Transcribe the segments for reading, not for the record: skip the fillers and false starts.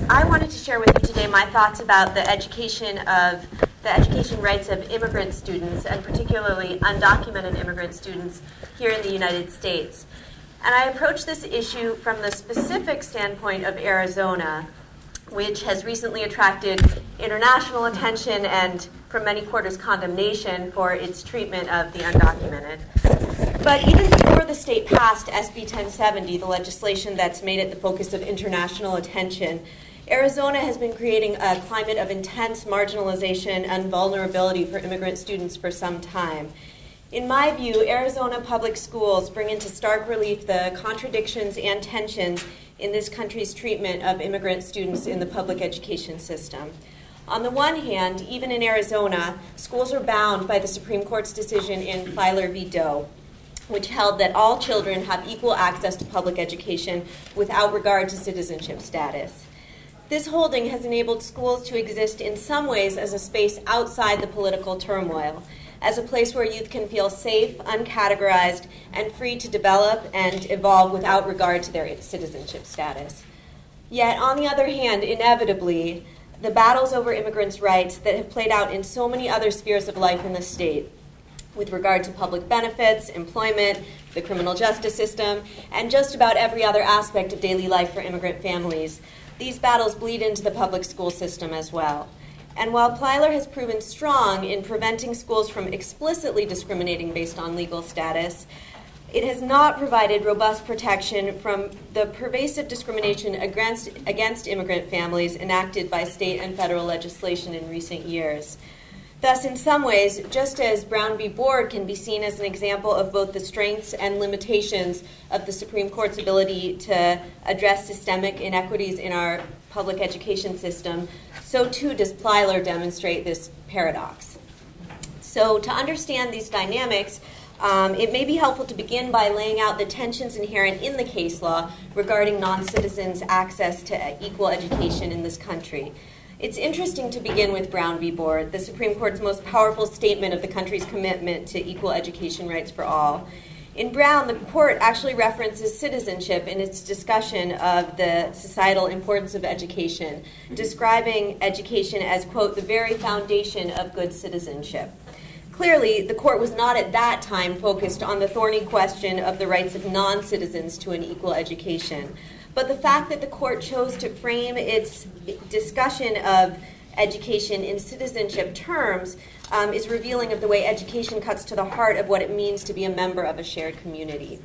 I wanted to share with you today my thoughts about the education rights of immigrant students, and particularly undocumented immigrant students here in the United States. And I approach this issue from the specific standpoint of Arizona, which has recently attracted international attention and, from many quarters, condemnation for its treatment of the undocumented. But even before the state passed SB 1070, the legislation that's made it the focus of international attention, Arizona has been creating a climate of intense marginalization and vulnerability for immigrant students for some time. In my view, Arizona public schools bring into stark relief the contradictions and tensions in this country's treatment of immigrant students in the public education system. On the one hand, even in Arizona, schools are bound by the Supreme Court's decision in Plyler v. Doe, which held that all children have equal access to public education without regard to citizenship status. This holding has enabled schools to exist in some ways as a space outside the political turmoil, as a place where youth can feel safe, uncategorized, and free to develop and evolve without regard to their citizenship status. Yet, on the other hand, inevitably, the battles over immigrants' rights that have played out in so many other spheres of life in the state, with regard to public benefits, employment, the criminal justice system, and just about every other aspect of daily life for immigrant families, these battles bleed into the public school system as well. And while Plyler has proven strong in preventing schools from explicitly discriminating based on legal status, it has not provided robust protection from the pervasive discrimination against immigrant families enacted by state and federal legislation in recent years. Thus, in some ways, just as Brown v. Board can be seen as an example of both the strengths and limitations of the Supreme Court's ability to address systemic inequities in our public education system, so too does Plyler demonstrate this paradox. So to understand these dynamics, it may be helpful to begin by laying out the tensions inherent in the case law regarding non-citizens' access to equal education in this country. It's interesting to begin with Brown v. Board, the Supreme Court's most powerful statement of the country's commitment to equal education rights for all. In Brown, the court actually references citizenship in its discussion of the societal importance of education, describing education as, quote, the very foundation of good citizenship. Clearly, the court was not at that time focused on the thorny question of the rights of non-citizens to an equal education. But the fact that the court chose to frame its discussion of education in citizenship terms is revealing of the way education cuts to the heart of what it means to be a member of a shared community.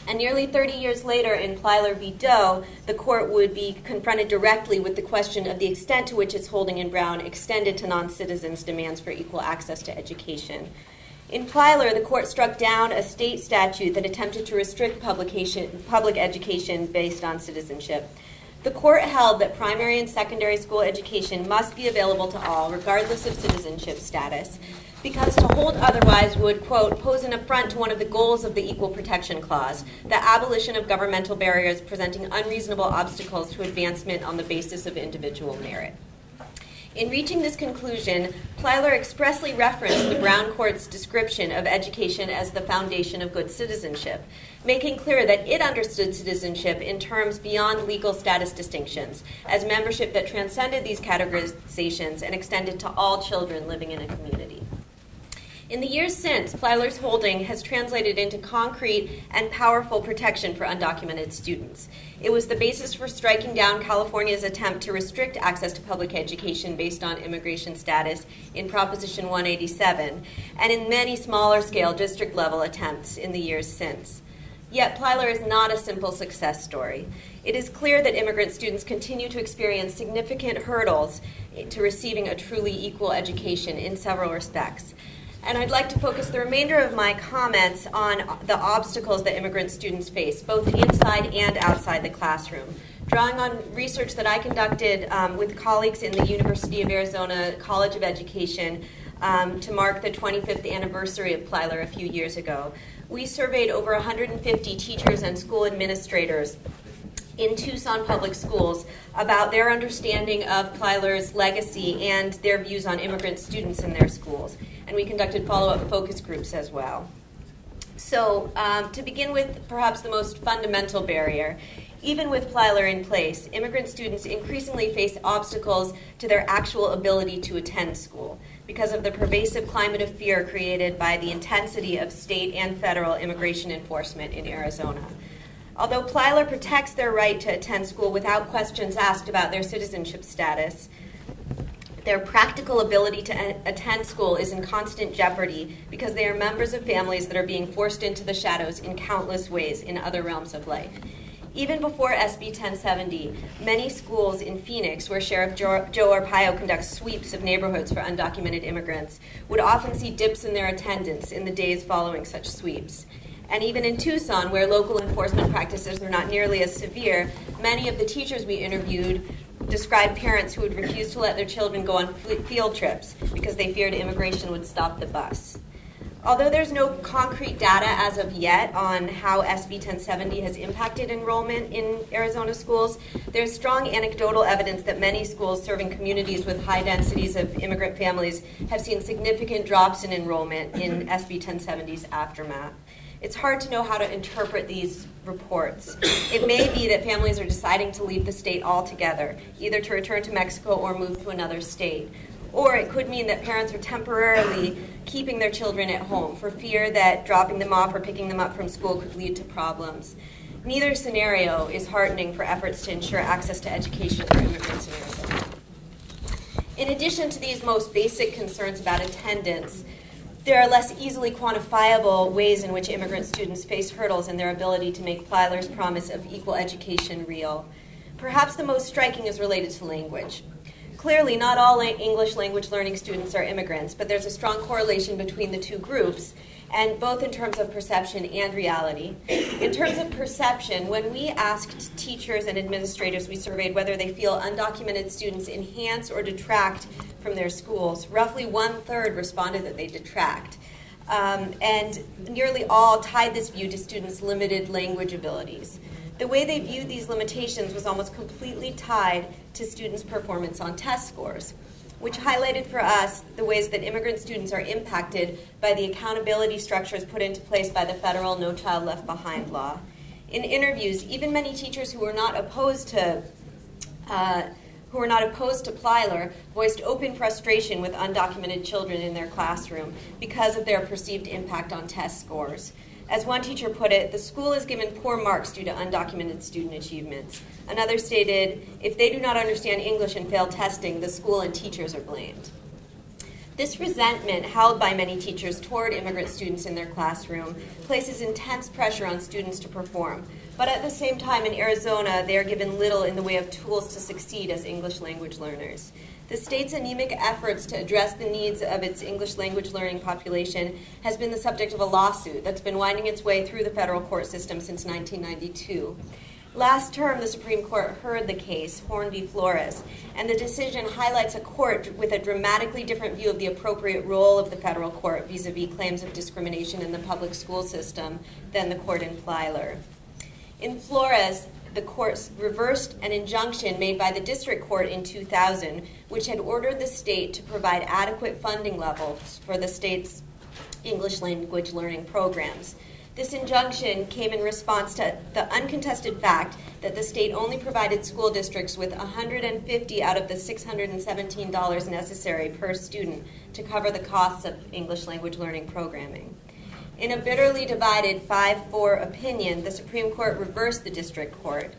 And nearly 30 years later, in Plyler v. Doe, the court would be confronted directly with the question of the extent to which its holding in Brown extended to non-citizens' demands for equal access to education. In Plyler, the court struck down a state statute that attempted to restrict public education based on citizenship. The court held that primary and secondary school education must be available to all, regardless of citizenship status, because to hold otherwise would, quote, pose an affront to one of the goals of the Equal Protection Clause, the abolition of governmental barriers presenting unreasonable obstacles to advancement on the basis of individual merit. In reaching this conclusion, Plyler expressly referenced the Brown Court's description of education as the foundation of good citizenship, making clear that it understood citizenship in terms beyond legal status distinctions, as membership that transcended these categorizations and extended to all children living in a community. In the years since, Plyler's holding has translated into concrete and powerful protection for undocumented students. It was the basis for striking down California's attempt to restrict access to public education based on immigration status in Proposition 187, and in many smaller-scale district-level attempts in the years since. Yet Plyler is not a simple success story. It is clear that immigrant students continue to experience significant hurdles to receiving a truly equal education in several respects. And I'd like to focus the remainder of my comments on the obstacles that immigrant students face, both inside and outside the classroom, drawing on research that I conducted with colleagues in the University of Arizona College of Education to mark the 25th anniversary of Plyler a few years ago. We surveyed over 150 teachers and school administrators in Tucson public schools about their understanding of Plyler's legacy and their views on immigrant students in their schools. And we conducted follow-up focus groups as well. So to begin with, perhaps the most fundamental barrier, Even with Plyler in place, immigrant students increasingly face obstacles to their actual ability to attend school because of the pervasive climate of fear created by the intensity of state and federal immigration enforcement in Arizona. Although Plyler protects their right to attend school without questions asked about their citizenship status, their practical ability to attend school is in constant jeopardy because they are members of families that are being forced into the shadows in countless ways in other realms of life. Even before SB 1070, many schools in Phoenix, where Sheriff Joe Arpaio conducts sweeps of neighborhoods for undocumented immigrants, would often see dips in their attendance in the days following such sweeps. And even in Tucson, where local enforcement practices are not nearly as severe, many of the teachers we interviewed described parents who would refuse to let their children go on field trips because they feared immigration would stop the bus. Although there's no concrete data as of yet on how SB 1070 has impacted enrollment in Arizona schools, there's strong anecdotal evidence that many schools serving communities with high densities of immigrant families have seen significant drops in enrollment in SB 1070's aftermath. It's hard to know how to interpret these reports. It may be that families are deciding to leave the state altogether, either to return to Mexico or move to another state. Or it could mean that parents are temporarily keeping their children at home for fear that dropping them off or picking them up from school could lead to problems. Neither scenario is heartening for efforts to ensure access to education for immigrants in Arizona. In addition to these most basic concerns about attendance, there are less easily quantifiable ways in which immigrant students face hurdles in their ability to make Plyler's promise of equal education real. Perhaps the most striking is related to language. Clearly, not all English language learning students are immigrants, but there's a strong correlation between the two groups, and both in terms of perception and reality. In terms of perception, when we asked teachers and administrators we surveyed whether they feel undocumented students enhance or detract from their schools, roughly 1/3 responded that they detract. And nearly all tied this view to students' limited language abilities. The way they viewed these limitations was almost completely tied to students' performance on test scores, which highlighted for us the ways that immigrant students are impacted by the accountability structures put into place by the federal No Child Left Behind law. In interviews, even many teachers who were not opposed to Plyler voiced open frustration with undocumented children in their classroom because of their perceived impact on test scores. As one teacher put it, the school is given poor marks due to undocumented student achievements. Another stated, if they do not understand English and fail testing, the school and teachers are blamed. This resentment held by many teachers toward immigrant students in their classroom places intense pressure on students to perform. But at the same time, in Arizona, they are given little in the way of tools to succeed as English language learners. The state's anemic efforts to address the needs of its English language learning population has been the subject of a lawsuit that's been winding its way through the federal court system since 1992. Last term, the Supreme Court heard the case, Horn v. Flores, and the decision highlights a court with a dramatically different view of the appropriate role of the federal court vis-a-vis claims of discrimination in the public school system than the court in Plyler. In Flores, the court reversed an injunction made by the district court in 2000, which had ordered the state to provide adequate funding levels for the state's English language learning programs. This injunction came in response to the uncontested fact that the state only provided school districts with $150 out of the $617 necessary per student to cover the costs of English language learning programming. In a bitterly divided 5-4 opinion, the Supreme Court reversed the district court,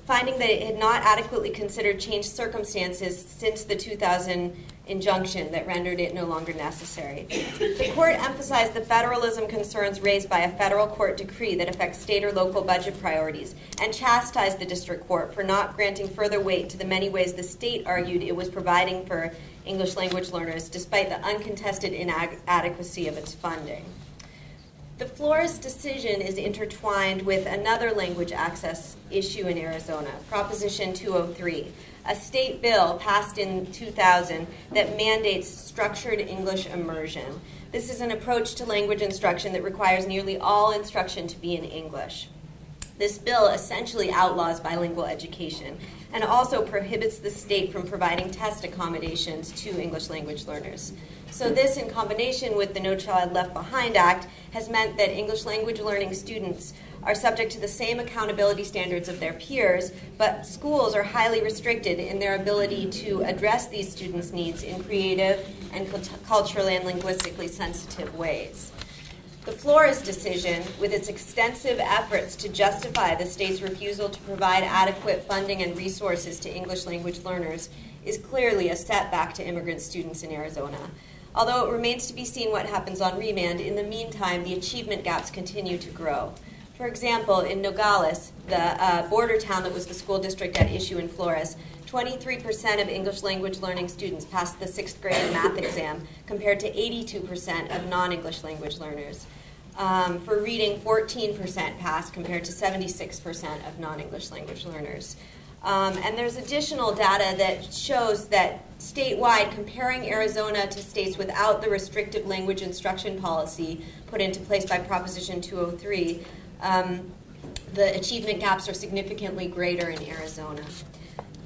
finding that it had not adequately considered changed circumstances since the 2000 injunction that rendered it no longer necessary. The court emphasized the federalism concerns raised by a federal court decree that affects state or local budget priorities and chastised the district court for not granting further weight to the many ways the state argued it was providing for English language learners despite the uncontested inadequacy of its funding. The Flores decision is intertwined with another language access issue in Arizona, Proposition 203, a state bill passed in 2000 that mandates structured English immersion. This is an approach to language instruction that requires nearly all instruction to be in English. This bill essentially outlaws bilingual education and also prohibits the state from providing test accommodations to English language learners. So this, in combination with the No Child Left Behind Act, has meant that English language learning students are subject to the same accountability standards of their peers, but schools are highly restricted in their ability to address these students' needs in creative and culturally and linguistically sensitive ways. The Flores decision, with its extensive efforts to justify the state's refusal to provide adequate funding and resources to English language learners, is clearly a setback to immigrant students in Arizona. Although it remains to be seen what happens on remand, in the meantime, the achievement gaps continue to grow. For example, in Nogales, the border town that was the school district at issue in Flores, 23% of English language learning students passed the 6th grade math exam, compared to 82% of non-English language learners. For reading, 14% passed, compared to 76% of non-English language learners. And there's additional data that shows that statewide, comparing Arizona to states without the restrictive language instruction policy put into place by Proposition 203, the achievement gaps are significantly greater in Arizona.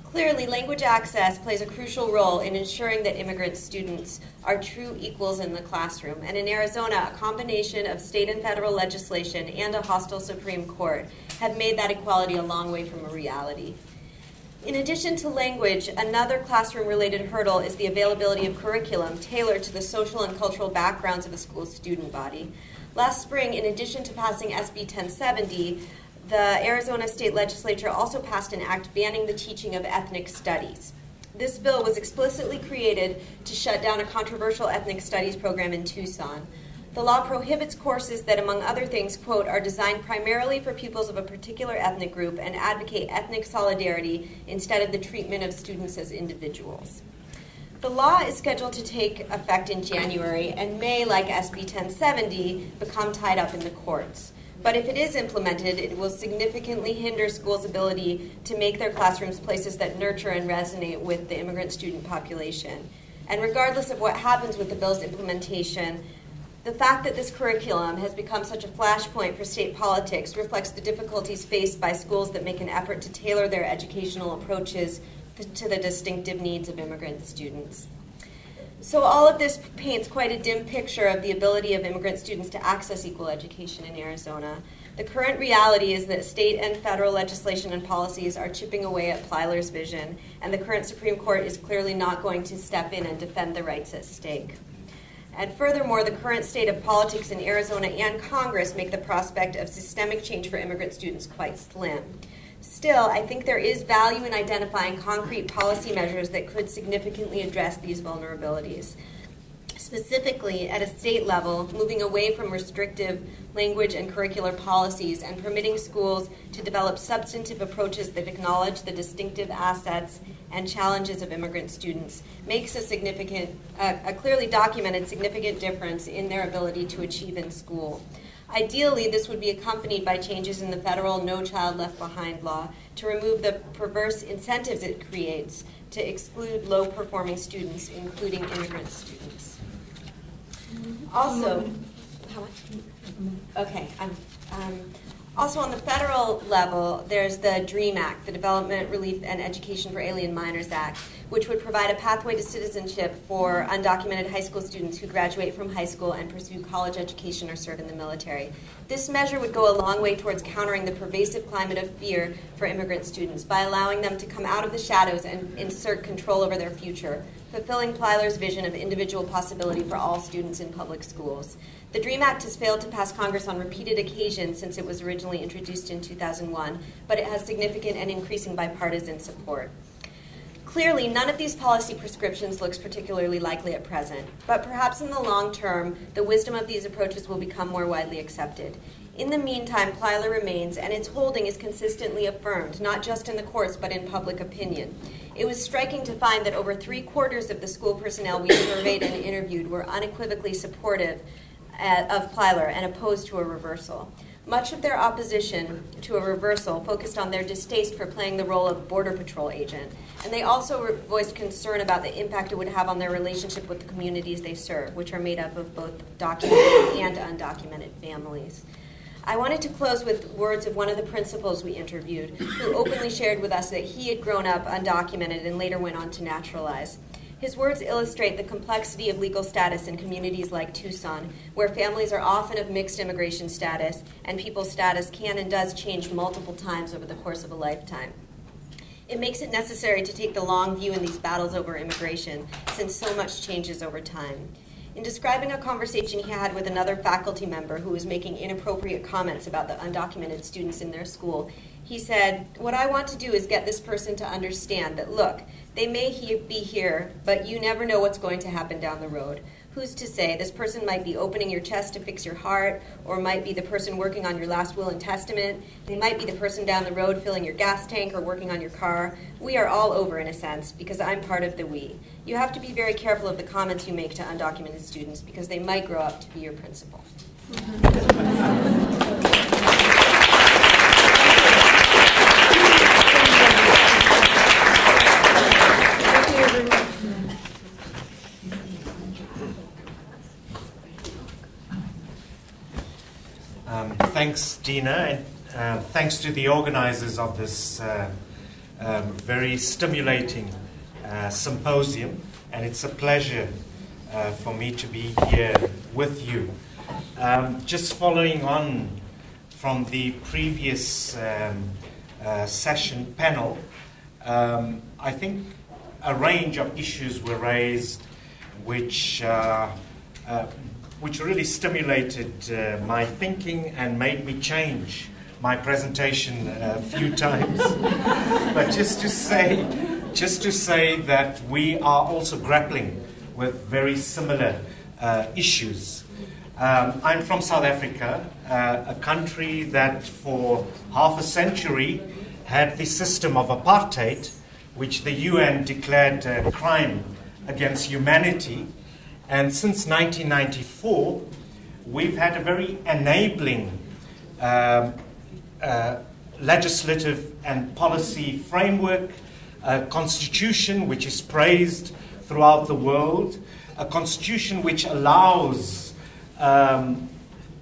Clearly, language access plays a crucial role in ensuring that immigrant students are true equals in the classroom. And in Arizona, a combination of state and federal legislation and a hostile Supreme Court have made that equality a long way from a reality. In addition to language, another classroom-related hurdle is the availability of curriculum tailored to the social and cultural backgrounds of a school's student body. Last spring, in addition to passing SB 1070, the Arizona State Legislature also passed an act banning the teaching of ethnic studies. This bill was explicitly created to shut down a controversial ethnic studies program in Tucson. The law prohibits courses that, among other things, quote, are designed primarily for pupils of a particular ethnic group and advocate ethnic solidarity instead of the treatment of students as individuals. The law is scheduled to take effect in January and may, like SB 1070, become tied up in the courts. But if it is implemented, it will significantly hinder schools' ability to make their classrooms places that nurture and resonate with the immigrant student population. And regardless of what happens with the bill's implementation, the fact that this curriculum has become such a flashpoint for state politics reflects the difficulties faced by schools that make an effort to tailor their educational approaches to the distinctive needs of immigrant students. So all of this paints quite a dim picture of the ability of immigrant students to access equal education in Arizona. The current reality is that state and federal legislation and policies are chipping away at Plyler's vision, and the current Supreme Court is clearly not going to step in and defend the rights at stake. And furthermore, the current state of politics in Arizona and Congress make the prospect of systemic change for immigrant students quite slim. Still, I think there is value in identifying concrete policy measures that could significantly address these vulnerabilities. Specifically, at a state level, moving away from restrictive language and curricular policies and permitting schools to develop substantive approaches that acknowledge the distinctive assets and challenges of immigrant students makes a clearly documented significant difference in their ability to achieve in school. Ideally, this would be accompanied by changes in the federal No Child Left Behind law to remove the perverse incentives it creates to exclude low-performing students, including immigrant students. Also, how much? Okay. Also, on the federal level, there's the DREAM Act, the Development, Relief, and Education for Alien Minors Act, which would provide a pathway to citizenship for undocumented high school students who graduate from high school and pursue college education or serve in the military. This measure would go a long way towards countering the pervasive climate of fear for immigrant students by allowing them to come out of the shadows and insert control over their future, fulfilling Plyler's vision of individual possibility for all students in public schools. The DREAM Act has failed to pass Congress on repeated occasions since it was originally introduced in 2001, but it has significant and increasing bipartisan support. Clearly, none of these policy prescriptions looks particularly likely at present, but perhaps in the long term, the wisdom of these approaches will become more widely accepted. In the meantime, Plyler remains, and its holding is consistently affirmed, not just in the courts, but in public opinion. It was striking to find that over 3/4 of the school personnel we surveyed and interviewed were unequivocally supportive of Plyler and opposed to a reversal. Much of their opposition to a reversal focused on their distaste for playing the role of Border Patrol agent, and they also voiced concern about the impact it would have on their relationship with the communities they serve, which are made up of both documented and undocumented families. I wanted to close with words of one of the principals we interviewed, who openly shared with us that he had grown up undocumented and later went on to naturalize. His words illustrate the complexity of legal status in communities like Tucson, where families are often of mixed immigration status, and people's status can and does change multiple times over the course of a lifetime. It makes it necessary to take the long view in these battles over immigration, since so much changes over time. In describing a conversation he had with another faculty member who was making inappropriate comments about the undocumented students in their school, he said, "What I want to do is get this person to understand that, look, they may be here, but you never know what's going to happen down the road. Who's to say? This person might be opening your chest to fix your heart, or might be the person working on your last will and testament. They might be the person down the road filling your gas tank or working on your car. We are all over, in a sense, because I'm part of the we. You have to be very careful of the comments you make to undocumented students, because they might grow up to be your principal." Thanks, Deena, and thanks to the organizers of this very stimulating symposium. And it's a pleasure for me to be here with you. Just following on from the previous session panel, I think a range of issues were raised which really stimulated my thinking and made me change my presentation a few times. But just to say that we are also grappling with very similar issues. I'm from South Africa, a country that for half a century had the system of apartheid, which the UN declared a crime against humanity. And since 1994, we've had a very enabling legislative and policy framework, a constitution which is praised throughout the world, a constitution which allows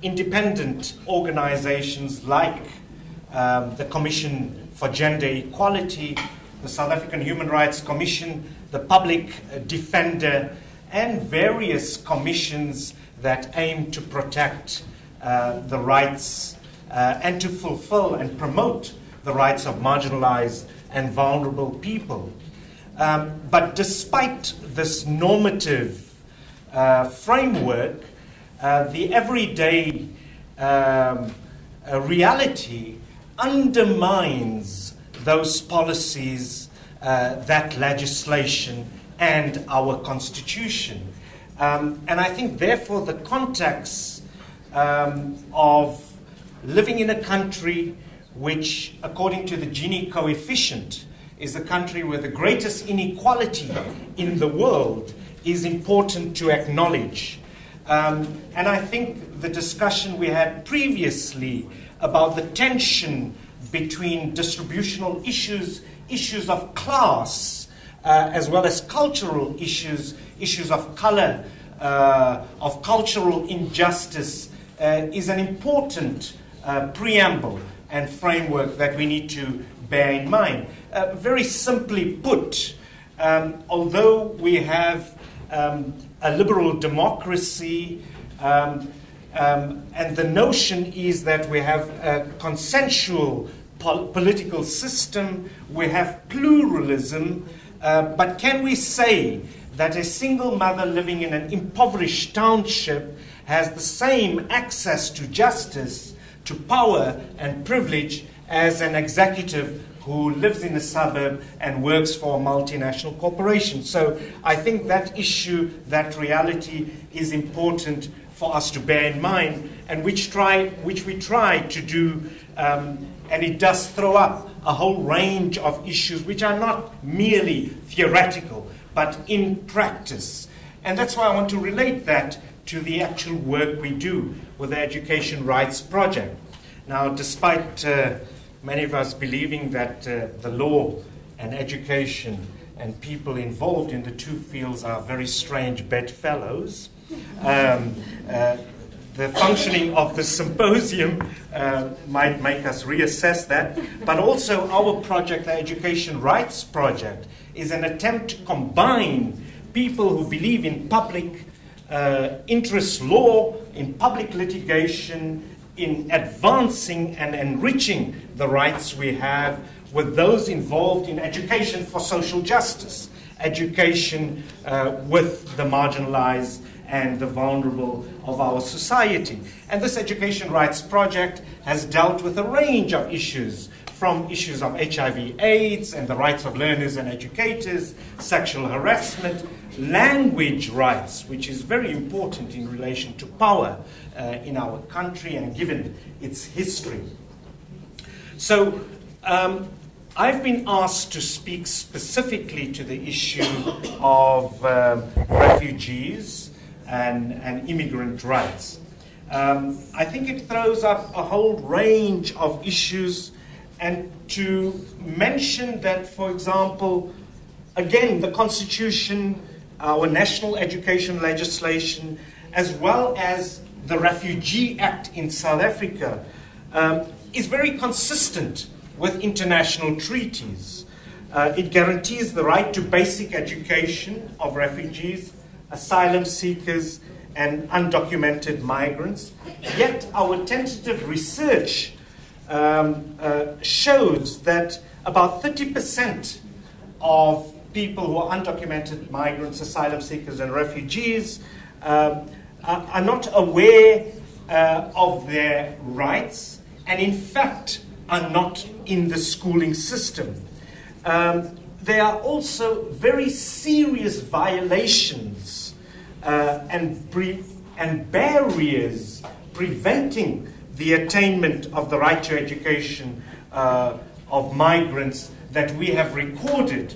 independent organizations like the Commission for Gender Equality, the South African Human Rights Commission, the Public Defender, and various commissions that aim to protect the rights and to fulfill and promote the rights of marginalized and vulnerable people. But despite this normative framework, the everyday reality undermines those policies, that legislation, and our constitution. And I think, therefore, the context of living in a country which, according to the Gini coefficient, is a country with the greatest inequality in the world is important to acknowledge. And I think the discussion we had previously about the tension between distributional issues, issues of class, as well as cultural issues, issues of color, of cultural injustice, is an important preamble and framework that we need to bear in mind. Very simply put, although we have a liberal democracy, and the notion is that we have a consensual political system, we have pluralism, but can we say that a single mother living in an impoverished township has the same access to justice, to power and privilege as an executive who lives in a suburb and works for a multinational corporation? So I think that issue, that reality is important for us to bear in mind, and which we try to do, and it does throw up a whole range of issues which are not merely theoretical, but in practice. And that's why I want to relate that to the actual work we do with the Education Rights Project. Now, despite many of us believing that the law and education and people involved in the two fields are very strange bedfellows, the functioning of the symposium might make us reassess that. But also our project, the Education Rights Project, is an attempt to combine people who believe in public interest law, in public litigation, in advancing and enriching the rights we have, with those involved in education for social justice, education with the marginalized and the vulnerable of our society. And this Education Rights Project has dealt with a range of issues, from issues of HIV/AIDS and the rights of learners and educators, sexual harassment, language rights, which is very important in relation to power in our country and given its history. So I've been asked to speak specifically to the issue of refugees and immigrant rights. I think it throws up a whole range of issues, and to mention that, for example, again, the Constitution, our national education legislation, as well as the Refugee Act in South Africa, is very consistent with international treaties. It guarantees the right to basic education of refugees, asylum seekers, and undocumented migrants. Yet our tentative research shows that about 30% of people who are undocumented migrants, asylum seekers, and refugees are not aware of their rights, and in fact are not in the schooling system. There are also very serious violations and barriers preventing the attainment of the right to education of migrants that we have recorded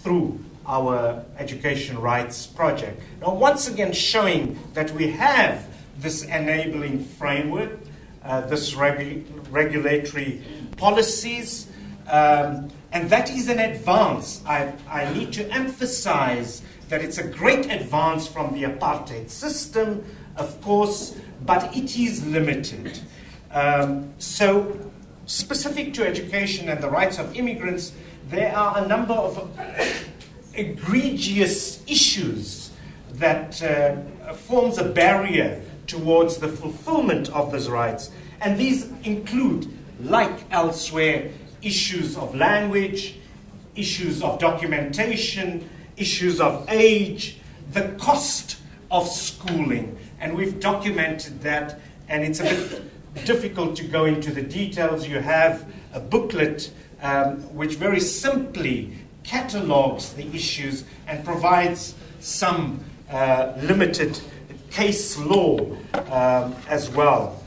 through our Education Rights Project. Now, once again, showing that we have this enabling framework, this regulatory policies, and that is an advance. I need to emphasize that it's a great advance from the apartheid system, of course, but it is limited. So, specific to education and the rights of immigrants, there are a number of egregious issues that forms a barrier towards the fulfillment of those rights. And these include, like elsewhere, issues of language, issues of documentation, issues of age, the cost of schooling. And we've documented that, and it's a bit difficult to go into the details. You have a booklet which very simply catalogues the issues and provides some limited case law as well.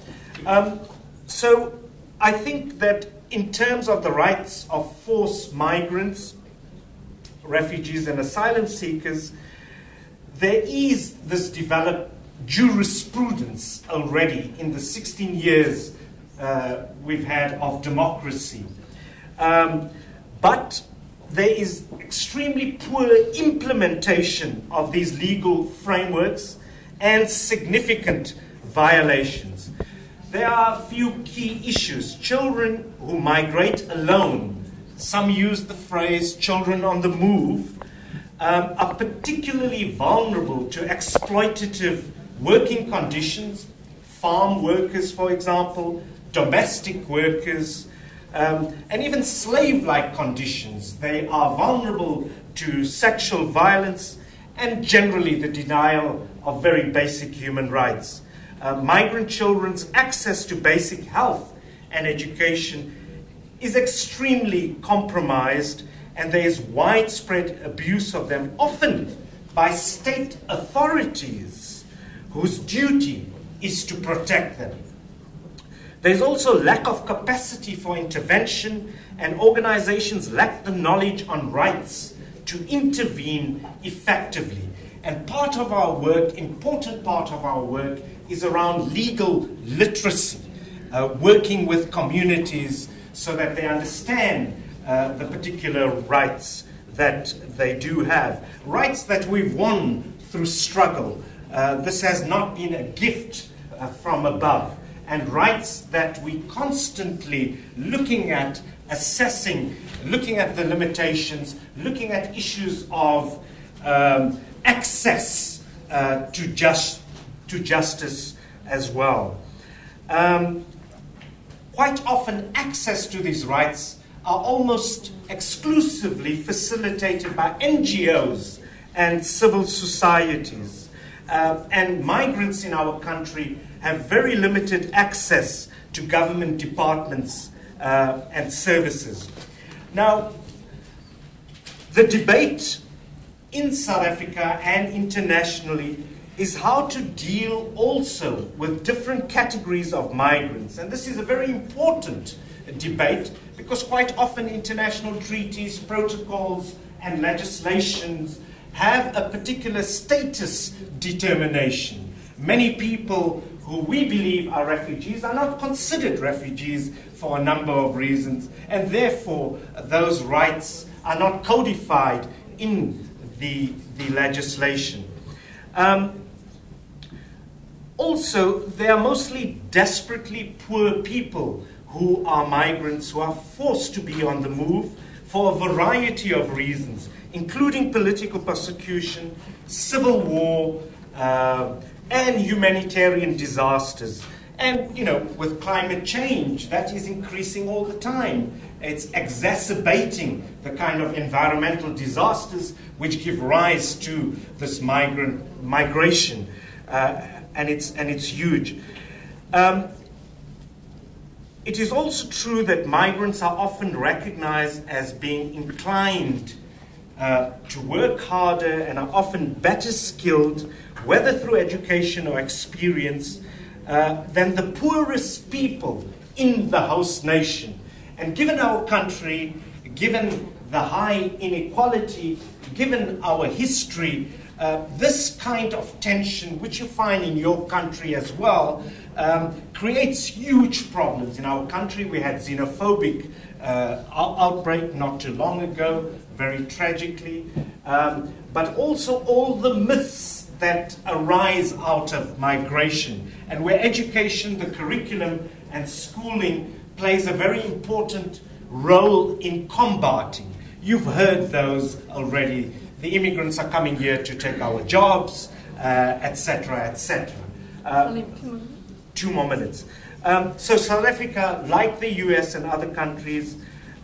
So I think that in terms of the rights of forced migrants, refugees and asylum seekers, there is this developed jurisprudence already in the 16 years we've had of democracy. But there is extremely poor implementation of these legal frameworks and significant violations. There are a few key issues. Children who migrate alone, some use the phrase children on the move, are particularly vulnerable to exploitative working conditions, farm workers, for example, domestic workers, and even slave-like conditions. They are vulnerable to sexual violence and generally the denial of very basic human rights. Migrant children's access to basic health and education is extremely compromised, and there is widespread abuse of them, often by state authorities whose duty is to protect them. There's also lack of capacity for intervention, and organizations lack the knowledge on rights to intervene effectively. And part of our work, important part of our work, is around legal literacy, working with communities so that they understand the particular rights that they do have. Rights that we've won through struggle. This has not been a gift from above. And rights that we constantly looking at assessing, looking at the limitations, looking at issues of access to justice as well. Quite often access to these rights are almost exclusively facilitated by NGOs and civil societies. And migrants in our country have very limited access to government departments and services. Now, the debate in South Africa and internationally is how to deal also with different categories of migrants. And this is a very important debate because quite often international treaties, protocols, and legislations have a particular status determination. Many people who we believe are refugees are not considered refugees for a number of reasons, and therefore those rights are not codified in the legislation. Also, they are mostly desperately poor people who are migrants, who are forced to be on the move for a variety of reasons, including political persecution, civil war, and humanitarian disasters. And, you know, with climate change, that is increasing all the time. It's exacerbating the kind of environmental disasters which give rise to this migration. And it's huge. It is also true that migrants are often recognized as being inclined to work harder and are often better skilled, whether through education or experience, than the poorest people in the host nation. And given our country, given the high inequality, given our history, this kind of tension, which you find in your country as well, creates huge problems. In our country, we had xenophobic outbreak not too long ago, very tragically, but also all the myths that arise out of migration, and where education, the curriculum, and schooling plays a very important role in combating. You've heard those already. The immigrants are coming here to take our jobs, etc., etc. 2 more minutes. So South Africa, like the US and other countries,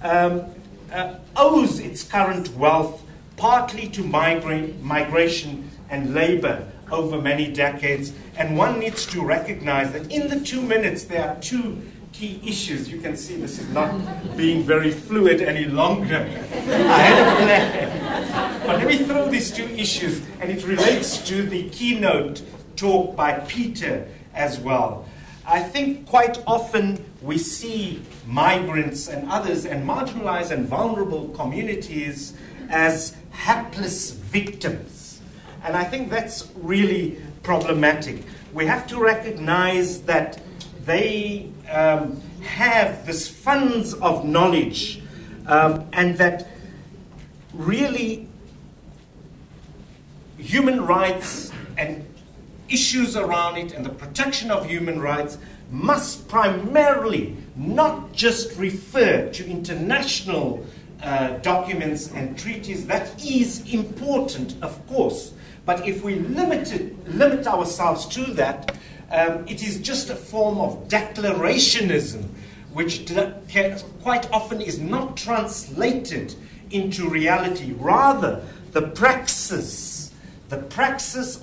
owes its current wealth partly to migration and labor over many decades. And one needs to recognize that in the 2 minutes, there are 2 key issues. You can see this is not being very fluid any longer. I had a plan. But let me throw these 2 issues, and it relates to the keynote talk by Peter as well. I think quite often we see migrants and others and marginalized and vulnerable communities as hapless victims. And I think that's really problematic. We have to recognize that they have this funds of knowledge and that really human rights and issues around it and the protection of human rights must primarily not just refer to international documents and treaties. That is important, of course, but if we limit ourselves to that, it is just a form of declarationism, which quite often is not translated into reality. Rather, the praxis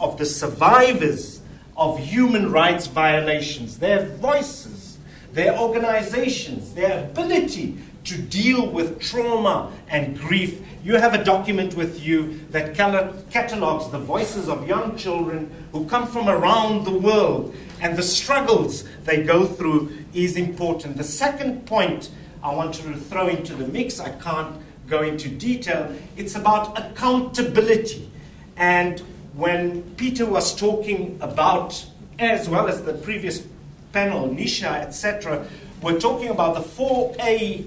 of the survivors of human rights violations, their voices, their organizations, their ability to deal with trauma and grief. You have a document with you that catalogs the voices of young children who come from around the world, and the struggles they go through is important. The second point I want to throw into the mix, I can't go into detail, it's about accountability. And when Peter was talking about, as well as the previous panel, Nisha, etc., we're talking about the 4A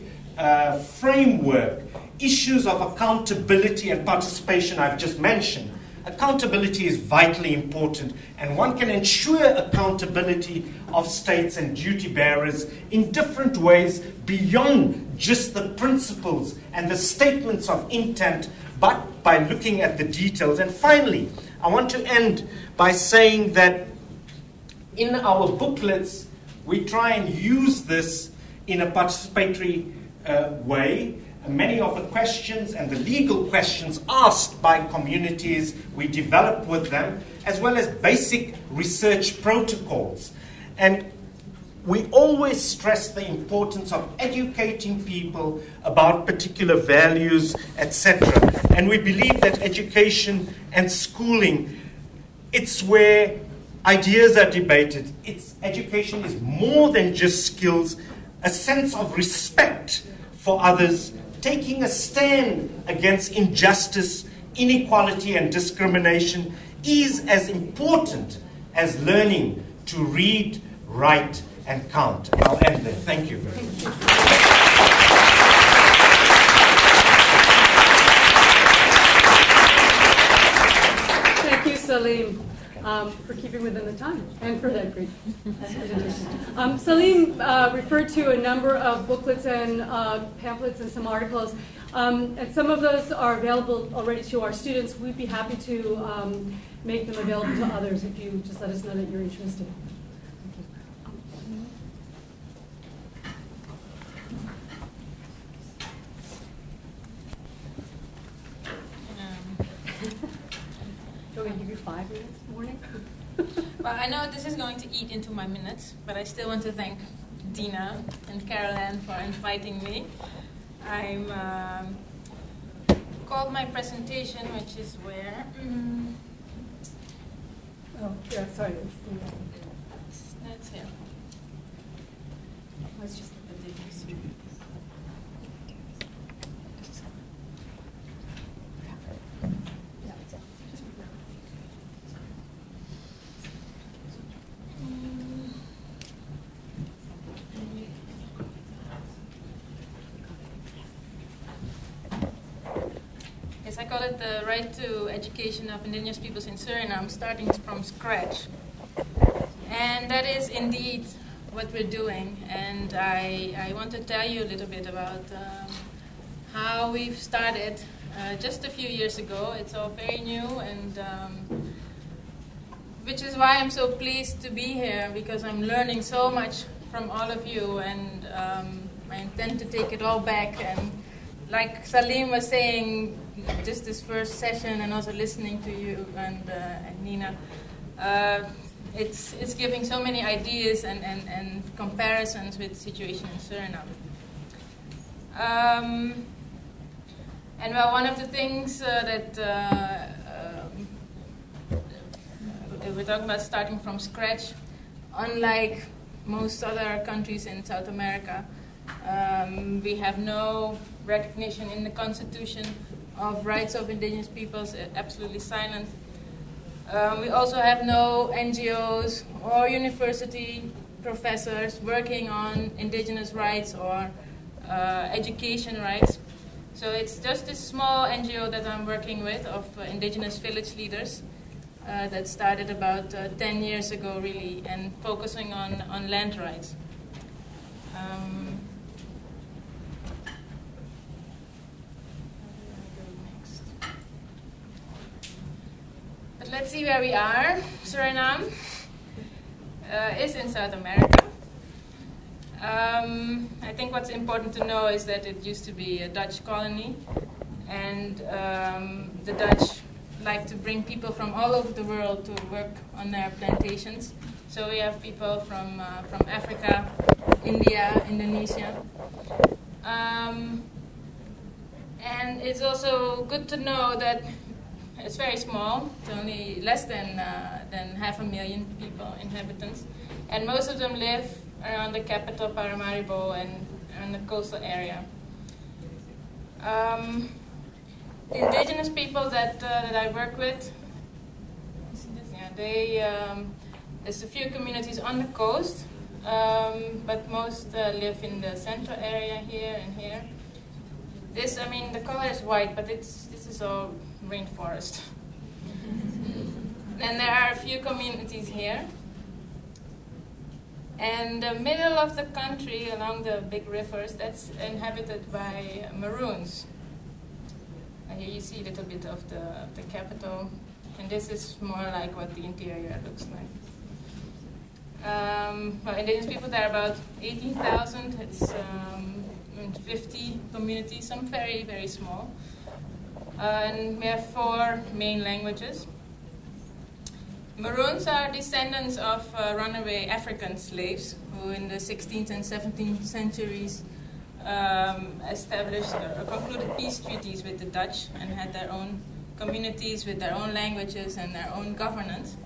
framework, issues of accountability and participation I've just mentioned. accountability is vitally important, and one can ensure accountability of states and duty bearers in different ways beyond just the principles and the statements of intent, but by looking at the details. And finally, I want to end by saying that in our booklets, we try and use this in a participatory way. Many of the questions and the legal questions asked by communities we develop with them, as well as basic research protocols. And we always stress the importance of educating people about particular values, etc. And we believe that education and schooling, it's where ideas are debated. Education is more than just skills, a sense of respect for others, taking a stand against injustice, inequality, and discrimination is as important as learning to read, write, and count. And I'll end there. Thank you very much. Thank you, Salim, for keeping within the time and for that great presentation. Salim referred to a number of booklets and pamphlets and some articles, and some of those are available already to our students. We'd be happy to make them available to others if you just let us know that you're interested. So we give you 5 minutes morning? Well, I know this is going to eat into my minutes, but I still want to thank Deena and Caroline for inviting me. I'm called my presentation, which is where? Oh, yeah, sorry. That's here. Let's just I call it the right to education of indigenous peoples in Suriname, starting from scratch. And that is indeed what we're doing. And I want to tell you a little bit about how we've started just a few years ago. It's all very new, and which is why I'm so pleased to be here, because I'm learning so much from all of you, and I intend to take it all back. And like Salim was saying, just this first session, and also listening to you and Nina, it's giving so many ideas and comparisons with the situation in Suriname. And well, one of the things that we're talking about starting from scratch, unlike most other countries in South America, we have no recognition in the Constitution of rights of indigenous peoples, absolutely silent. We also have no NGOs or university professors working on indigenous rights or education rights. So it's just this small NGO that I'm working with of indigenous village leaders that started about 10 years ago, really, and focusing on land rights. But let's see where we are. Suriname is in South America. I think what's important to know is that it used to be a Dutch colony, and the Dutch like to bring people from all over the world to work on their plantations. So we have people from Africa, India, Indonesia. And it's also good to know that it's very small. It's only less than 500,000 people, inhabitants. And most of them live around the capital, Paramaribo, and the coastal area. The indigenous people that I work with, there's a few communities on the coast, but most live in the central area here and here. This, I mean, the color is white, but this is all rainforest. Then there are a few communities here. And the middle of the country, along the big rivers, that's inhabited by Maroons. And here you see a little bit of the capital. And this is more like what the interior looks like. Well, indigenous people, there are about 18,000. It's 50 communities, some very, very small. And we have 4 main languages. Maroons are descendants of runaway African slaves who in the 16th and 17th centuries established or concluded peace treaties with the Dutch and had their own communities with their own languages and their own governance.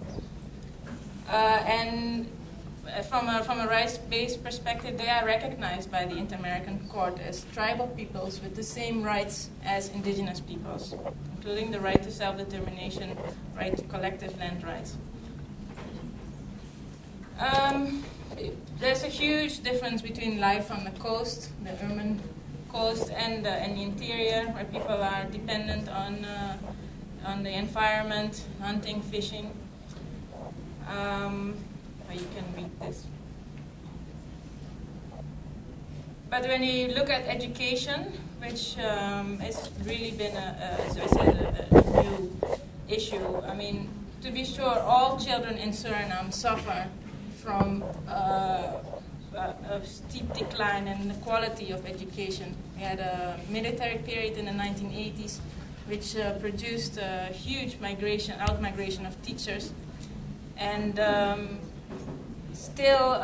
And from a rights-based perspective, they are recognized by the Inter-American Court as tribal peoples with the same rights as indigenous peoples, including the right to self-determination, right to collective land rights. There's a huge difference between life on the coast, the urban coast, and the interior, where people are dependent on the environment, hunting, fishing. You can read this. But when you look at education, which has really been, as I said, a new issue. I mean, to be sure, all children in Suriname suffer from a steep decline in the quality of education. We had a military period in the 1980s, which produced a huge out-migration of teachers. And still,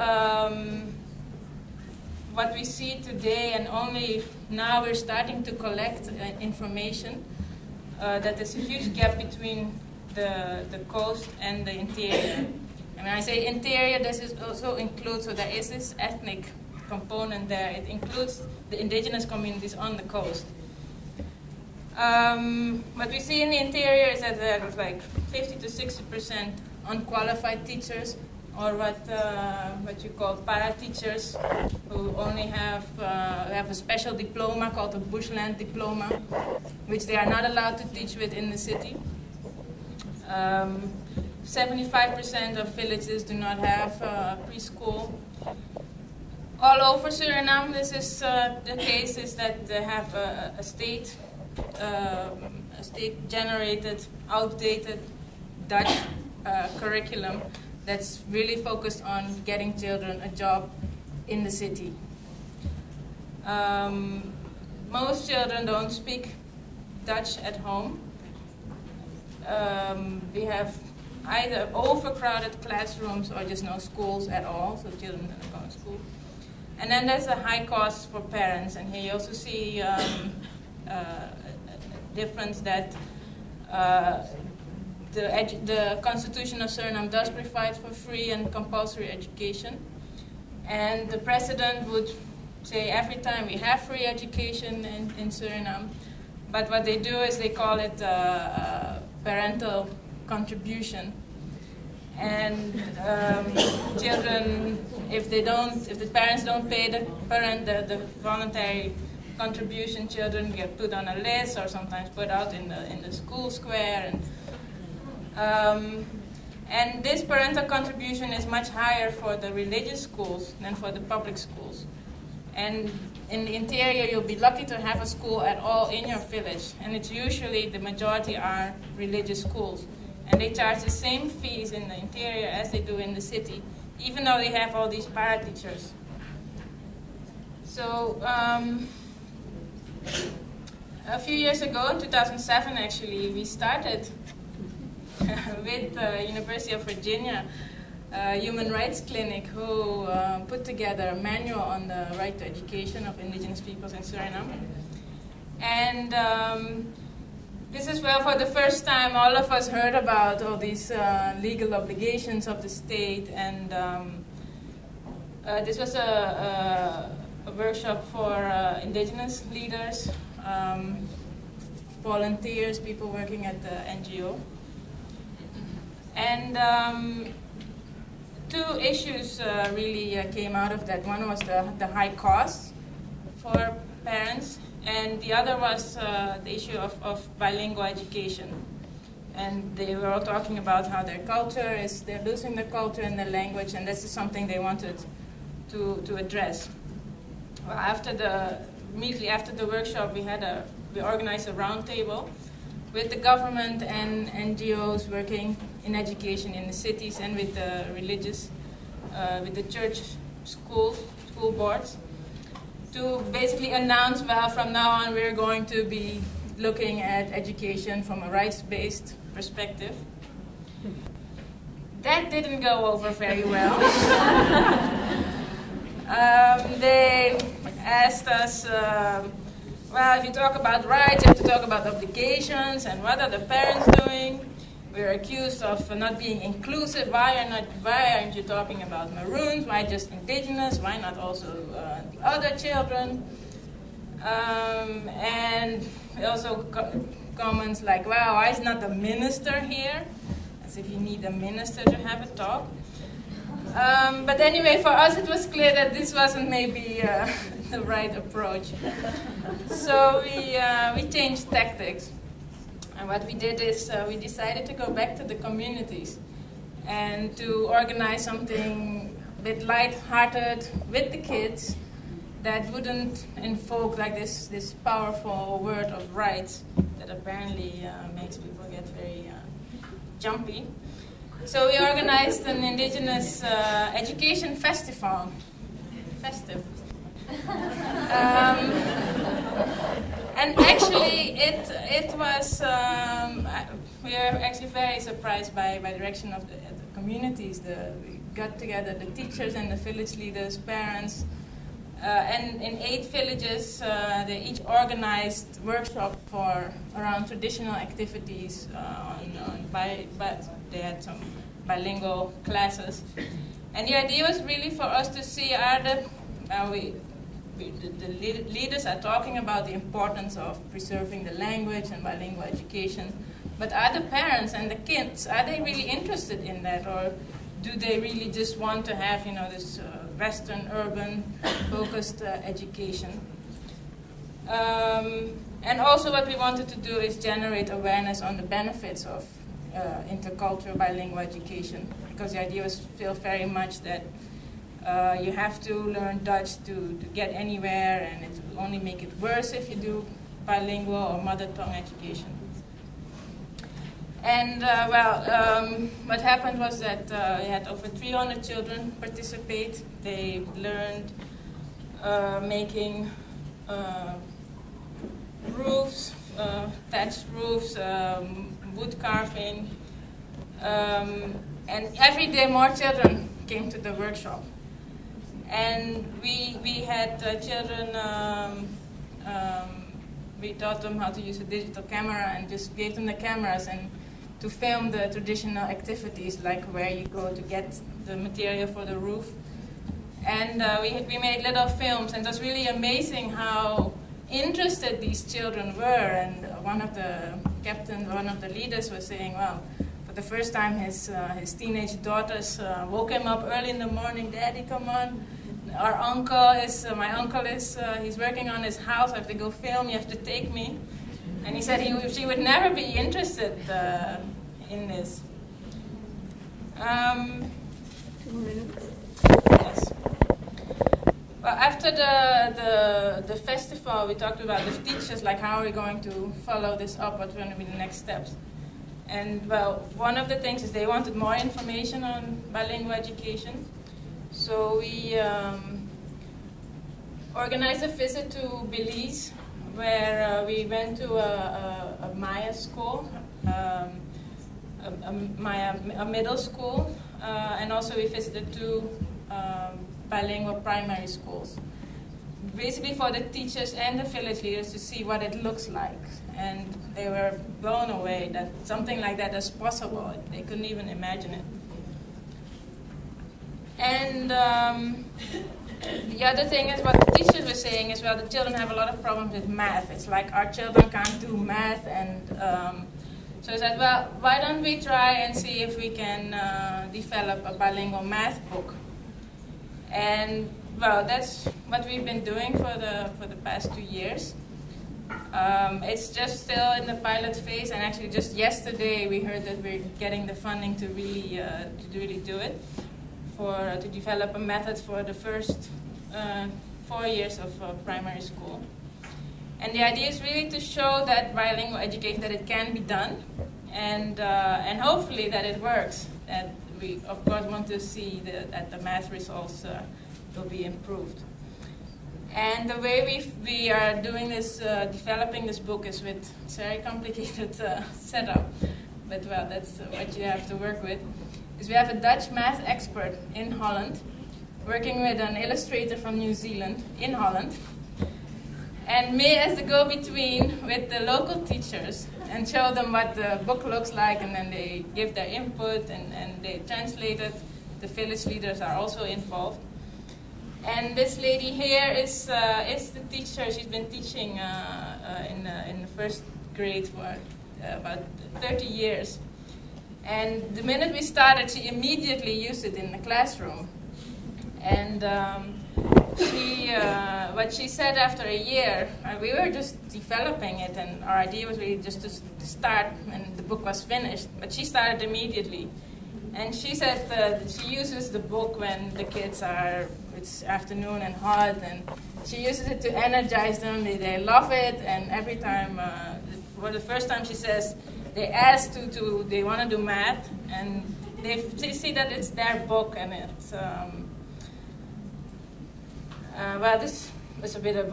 what we see today, and only now we're starting to collect information, that there's a huge gap between the coast and the interior. And when I say interior, this is also includes, so there is this ethnic component there. It includes the indigenous communities on the coast. What we see in the interior is that there's like 50 to 60% unqualified teachers, or what you call para-teachers, who only have a special diploma called a bushland diploma, which they are not allowed to teach within the city. 75% of villages do not have preschool. All over Suriname, this is the case, is that they have a state-generated, outdated Dutch curriculum that's really focused on getting children a job in the city. Most children don't speak Dutch at home. We have either overcrowded classrooms or just no schools at all, so children don't go to school. And then there's a high cost for parents, and here you also see a difference that the Constitution of Suriname does provide for free and compulsory education. And the president would say every time we have free education in Suriname, but what they do is they call it parental contribution. And children, if the parents don't pay the voluntary contribution, children get put on a list or sometimes put out in the school square. And this parental contribution is much higher for the religious schools than for the public schools. And in the interior, you'll be lucky to have a school at all in your village. And it's usually, the majority are religious schools. And they charge the same fees in the interior as they do in the city, even though they have all these para-teachers. So a few years ago, in 2007 actually, we started with the University of Virginia Human Rights Clinic, who put together a manual on the right to education of indigenous peoples in Suriname. And this is where, for the first time, all of us heard about all these legal obligations of the state. And this was a workshop for indigenous leaders, volunteers, people working at the NGO. And two issues really came out of that. One was the high cost for parents, and the other was the issue of bilingual education. And they were all talking about how their culture is, they're losing their culture and their language, and this is something they wanted to address. Well, immediately after the workshop, we organized a roundtable with the government and NGOs working in education in the cities and with the with the church school boards, to basically announce, well, from now on we're going to be looking at education from a rights-based perspective. That didn't go over very well. They asked us, well, if you talk about rights, you have to talk about obligations, and what are the parents doing? We're accused of not being inclusive. Why aren't you talking about Maroons? Why just Indigenous? Why not also the other children? And also comments like, well, why is not the minister here? As if you need a minister to have a talk. But anyway, for us it was clear that this wasn't maybe the right approach. So we changed tactics. And what we did is we decided to go back to the communities and to organize something a bit light-hearted with the kids that wouldn't invoke like this powerful word of rights that apparently makes people get very jumpy. So we organized an Indigenous education festival. And actually, it was, we are actually very surprised by the direction of the communities. We got together the teachers and the village leaders, parents, and in 8 villages, they each organized workshops for around traditional activities. They had some bilingual classes. And the idea was really for us to see the leaders are talking about the importance of preserving the language and bilingual education, but are the parents and the kids, are they really interested in that, or do they really just want to have, this Western, urban, focused education? And also what we wanted to do is generate awareness on the benefits of intercultural bilingual education, because the idea was still very much that you have to learn Dutch to get anywhere, and it will only make it worse if you do bilingual or mother tongue education. And what happened was that we had over 300 children participate. They learned making roofs, thatched roofs, wood carving, and every day more children came to the workshop. And we had children, we taught them how to use a digital camera and just gave them the cameras and to film the traditional activities, like where you go to get the material for the roof. And we made little films, and it was really amazing how interested these children were. And one of the leaders was saying, well, for the first time his teenage daughters woke him up early in the morning, Daddy, come on. My uncle is, he's working on his house, I have to go film, you have to take me. And he said she would never be interested in this. 2 minutes. Yes. Well, after the festival, we talked about the teachers, like how are we going to follow this up, what's going to be the next steps. And well, one of the things is they wanted more information on bilingual education. So we organized a visit to Belize, where we went to a Maya school, a middle school, and also we visited 2 bilingual primary schools. Basically for the teachers and the village leaders to see what it looks like. And they were blown away that something like that is possible. They couldn't even imagine it. And the other thing is what the teachers were saying is, well, the children have a lot of problems with math. It's like our children can't do math, and so I said, well, why don't we try and see if we can develop a bilingual math book? And well, that's what we've been doing for the past 2 years. It's just still in the pilot phase, and actually just yesterday we heard that we're getting the funding to really do it, to develop a method for the first 4 years of primary school. And the idea is really to show that bilingual education, that it can be done, and hopefully that it works. That we, of course, want to see that the math results will be improved. And the way we are doing this, developing this book, is with a very complicated setup. But well, that's what you have to work with. Is we have a Dutch math expert in Holland, working with an illustrator from New Zealand in Holland, and me as the go-between with the local teachers, and show them what the book looks like, and then they give their input, and they translate it. The village leaders are also involved. And this lady here is the teacher. She's been teaching in the first grade for about 30 years. And the minute we started, she immediately used it in the classroom. And what she said after a year, we were just developing it, and our idea was really just to start, and the book was finished. But she started immediately. And she said that she uses the book when the kids it's afternoon and hot, and she uses it to energize them. They love it, and every time, for the first time, she says, they ask they want to do math, and they see that it's their book, and it's, well, this was a bit of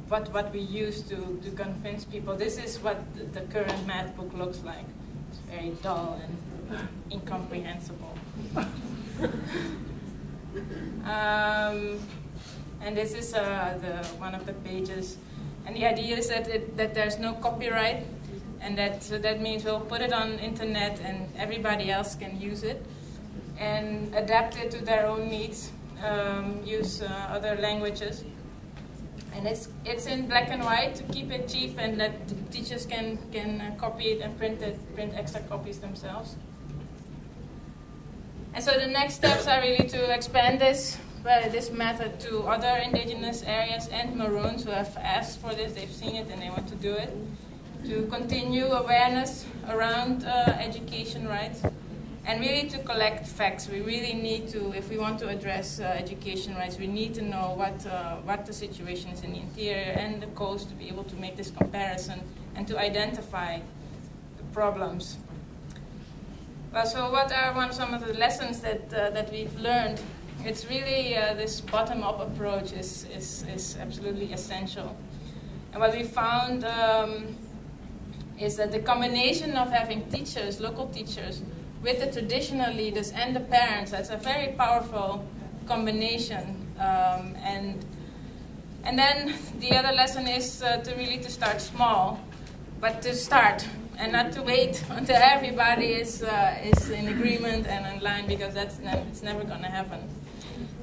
what we use to convince people. This is what the current math book looks like. It's very dull and incomprehensible. And this is one of the pages. And the idea is that there's no copyright, and that means we'll put it on internet and everybody else can use it and adapt it to their own needs, use other languages. And it's in black and white to keep it cheap, and that teachers can copy it and print extra copies themselves. And so the next steps are really to expand this method to other indigenous areas and Maroons who have asked for this. They've seen it and they want to do it. To continue awareness around education rights, and really to collect facts. We really need to, if we want to address education rights, we need to know what the situation is in the interior and the coast to be able to make this comparison and to identify the problems. Well, so what are some of the lessons that we've learned? It's really this bottom-up approach is absolutely essential. And what we found is that the combination of having teachers, local teachers, with the traditional leaders and the parents, that's a very powerful combination. And then the other lesson is to start small, but to start and not to wait until everybody is in agreement and in line, because it's never going to happen.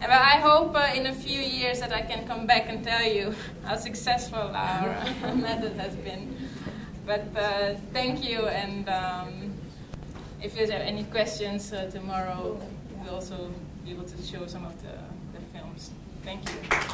And I hope in a few years that I can come back and tell you how successful our method has been. But thank you, and if you have any questions tomorrow, we'll also be able to show some of the films. Thank you.